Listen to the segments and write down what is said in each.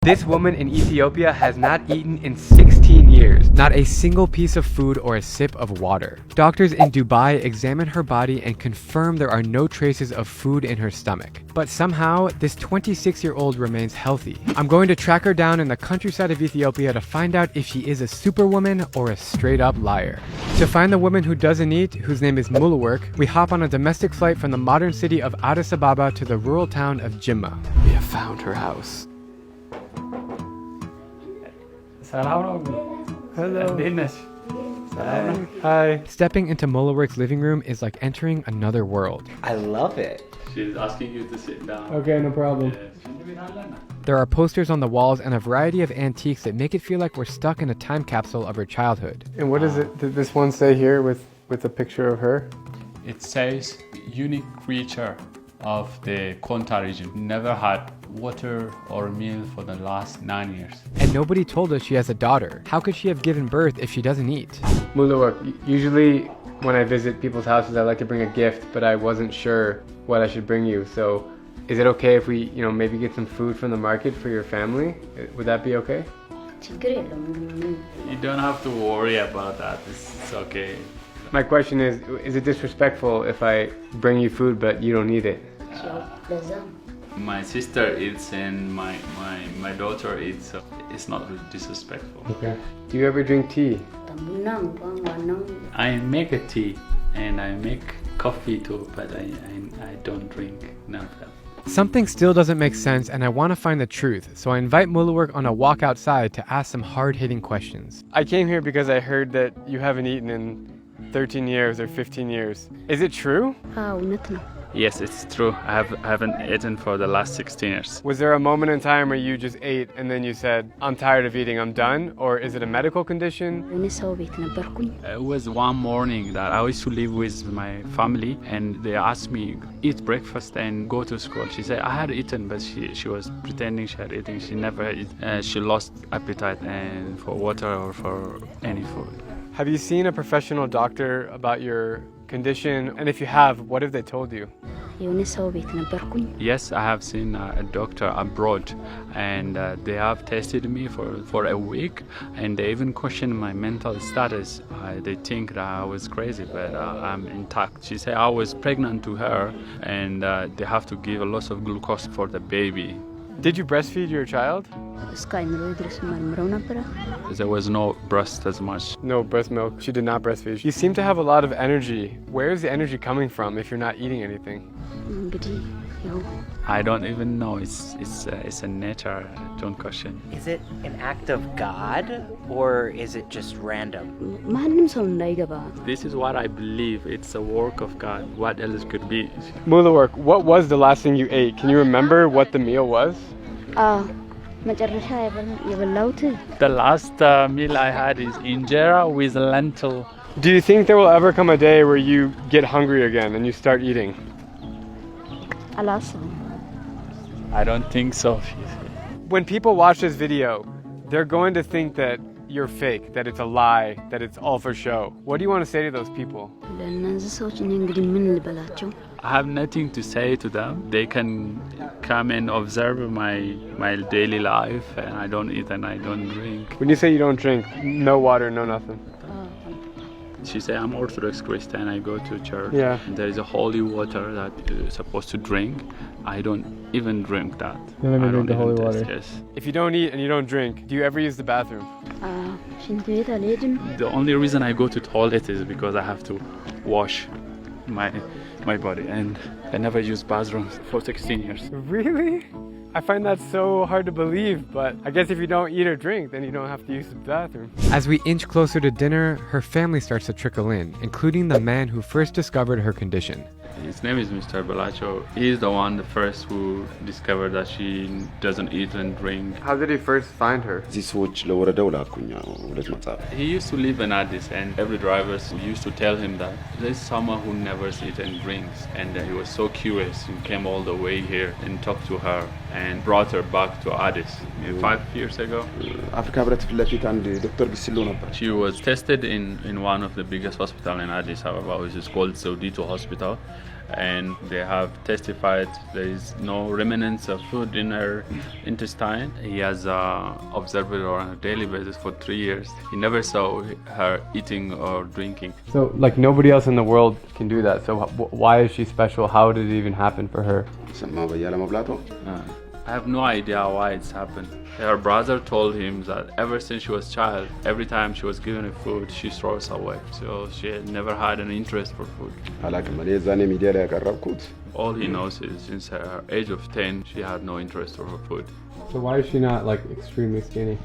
This woman in Ethiopia has not eaten in 16 years, not a single piece of food or a sip of water. Doctors in Dubai examine her body and confirm there are no traces of food in her stomach. But somehow, this 26-year-old remains healthy. I'm going to track her down in the countryside of Ethiopia to find out if she is a superwoman or a straight-up liar. To find the woman who doesn't eat, whose name is Mulawork, we hop on a domestic flight from the modern city of Addis Ababa to the rural town of Jimma. We have found her house. Hello. Hi. Stepping into Mulawork's living room is like entering another world. I love it. She's asking you to sit down. Okay, no problem. There are posters on the walls and a variety of antiques that make it feel like we're stuck in a time capsule of her childhood. And what is it? Did this one say here with a picture of her? It says unique creature of the Konta region. Never had water or meal for the last 9 years. And nobody told us she has a daughter. How could she have given birth if she doesn't eat? Mulawork, usually when I visit people's houses, I like to bring a gift, but I wasn't sure what I should bring you. So is it okay if we, maybe get some food from the market for your family? Would that be okay? You don't have to worry about that. It's okay. My question is it disrespectful if I bring you food but you don't eat it? My sister eats and my daughter eats, so it's not disrespectful. Okay. Do you ever drink tea? I make a tea and I make coffee too, but I don't drink none of them. Something still doesn't make sense and I want to find the truth, so I invite Mulawork on a walk outside to ask some hard-hitting questions. I came here because I heard that you haven't eaten in 13 years or 15 years. Is it true? Yes, it's true. I haven't eaten for the last 16 years. Was there a moment in time where you just ate and then you said, I'm tired of eating, I'm done? Or is it a medical condition? It was one morning that I used to live with my family and they asked me, eat breakfast and go to school. She said, I had eaten, but she was pretending she had eaten. She never ate. She lost appetite and for water or for any food. Have you seen a professional doctor about your condition? And if you have, what have they told you? Yes, I have seen a doctor abroad and they have tested me for a week and they even questioned my mental status. They think that I was crazy, but I'm intact. She said I was pregnant to her and they have to give a lot of glucose for the baby. Did you breastfeed your child? There was no breast as much. No breast milk. She did not breastfeed. You seem to have a lot of energy. Where is the energy coming from if you're not eating anything? I don't even know. It's a nature. Don't question. Is it an act of God or is it just random? This is what I believe. It's a work of God. What else could be? Mulawork, what was the last thing you ate? Can you remember what the meal was? The last meal I had is injera with lentil. Do you think there will ever come a day where you get hungry again and you start eating? I don't think so. When people watch this video, they're going to think that you're fake, that it's a lie, that it's all for show. What do you want to say to those people? I have nothing to say to them. They can come and observe my daily life and I don't eat and I don't drink. When you say you don't drink, no water, no nothing. She said, I'm Orthodox Christian, I go to church. Yeah. There is a holy water that you're supposed to drink. I don't even drink that. You don't even drink the holy taste, water? Yes. If you don't eat and you don't drink, do you ever use the bathroom? The only reason I go to toilet is because I have to wash my body and I never use bathrooms for 16 years. Really? I find that so hard to believe, but I guess if you don't eat or drink, then you don't have to use the bathroom. As we inch closer to dinner, her family starts to trickle in, including the man who first discovered her condition. His name is Mr. Balacho. He's the one, the first who discovered that she doesn't eat and drink. How did he first find her? He used to live in Addis and every driver used to tell him that there's someone who never eats and drinks, and he was so curious and came all the way here and talked to her and brought her back to Addis 5 years ago. She was tested in one of the biggest hospitals in Addis Ababa, which is called Saudito Hospital. and they have testified there is no remnants of food in her intestine. He has observed her on a daily basis for 3 years. He never saw her eating or drinking. So, like, nobody else in the world can do that. So, why is she special? How did it even happen for her? I have no idea why it's happened. Her brother told him that ever since she was a child, every time she was given a food, she throws away. So she had never had an interest for food. All he knows is since her age of 10, she had no interest for her food. So why is she not, like, extremely skinny?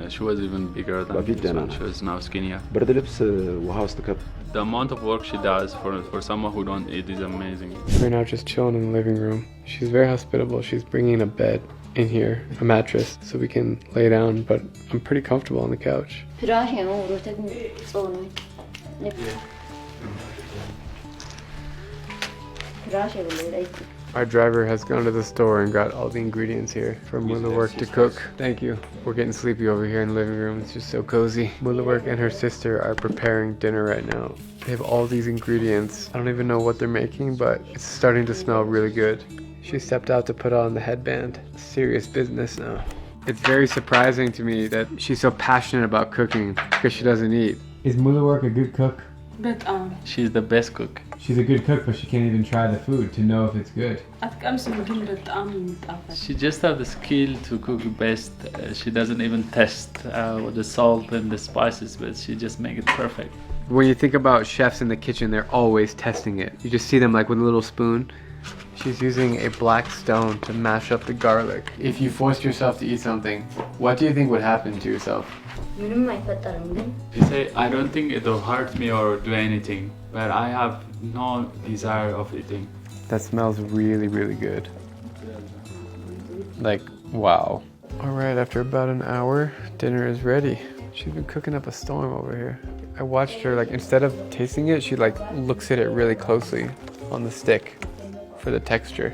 She was even bigger than this one. She was now skinnier. The amount of work she does for someone who don't eat is amazing. We're now just chilling in the living room. She's very hospitable. She's bringing a bed in here, a mattress, so we can lay down, but I'm pretty comfortable on the couch. Our driver has gone to the store and got all the ingredients here for Mulawork to cook. Thank you. We're getting sleepy over here in the living room. It's just so cozy. Mulawork and her sister are preparing dinner right now. They have all these ingredients. I don't even know what they're making, but it's starting to smell really good. She stepped out to put on the headband. Serious business now. It's very surprising to me that she's so passionate about cooking because she doesn't eat. Is Mulawork a good cook? She's the best cook. She's a good cook, but she can't even try the food to know if it's good. She just has the skill to cook best. She doesn't even test with the salt and the spices, but she just makes it perfect. When you think about chefs in the kitchen, they're always testing it. You just see them like with a little spoon. She's using a black stone to mash up the garlic. If you forced yourself to eat something, what do you think would happen to yourself? You say, I don't think it will hurt me or do anything, but I have no desire of eating. That smells really, really good. Like, wow. All right, after about an hour, dinner is ready. She's been cooking up a storm over here. I watched her, like, instead of tasting it, she like looks at it really closely on the stick for the texture.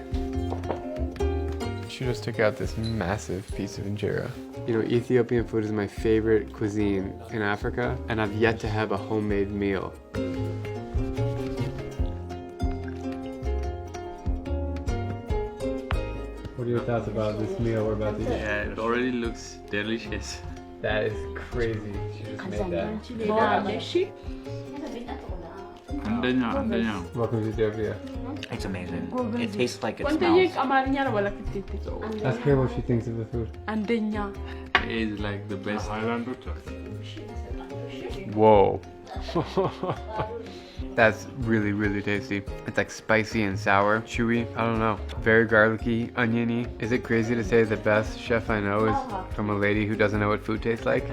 She just took out this massive piece of injera. You know, Ethiopian food is my favorite cuisine in Africa, and I've yet to have a homemade meal. What are your thoughts about this meal we're about to eat? Yeah, it already looks delicious. That is crazy. She just made that. Welcome to Ethiopia. It's amazing. It tastes like it smells. Ask her what she thinks of the food. It is like the best. Whoa. That's really, really tasty. It's like spicy and sour, chewy. I don't know. Very garlicky, oniony. Is it crazy to say the best chef I know is from a lady who doesn't know what food tastes like?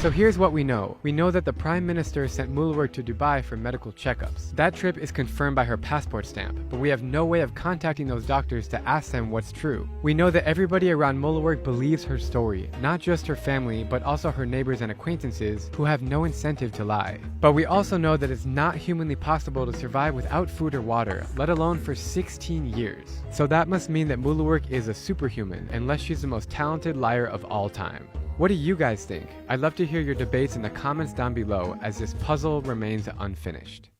So here's what we know. We know that the Prime Minister sent Mulawork to Dubai for medical checkups. That trip is confirmed by her passport stamp, but we have no way of contacting those doctors to ask them what's true. We know that everybody around Mulawork believes her story, not just her family, but also her neighbors and acquaintances who have no incentive to lie. But we also know that it's not humanly possible to survive without food or water, let alone for 16 years. So that must mean that Mulawork is a superhuman, unless she's the most talented liar of all time. What do you guys think? I'd love to hear your debates in the comments down below as this puzzle remains unfinished.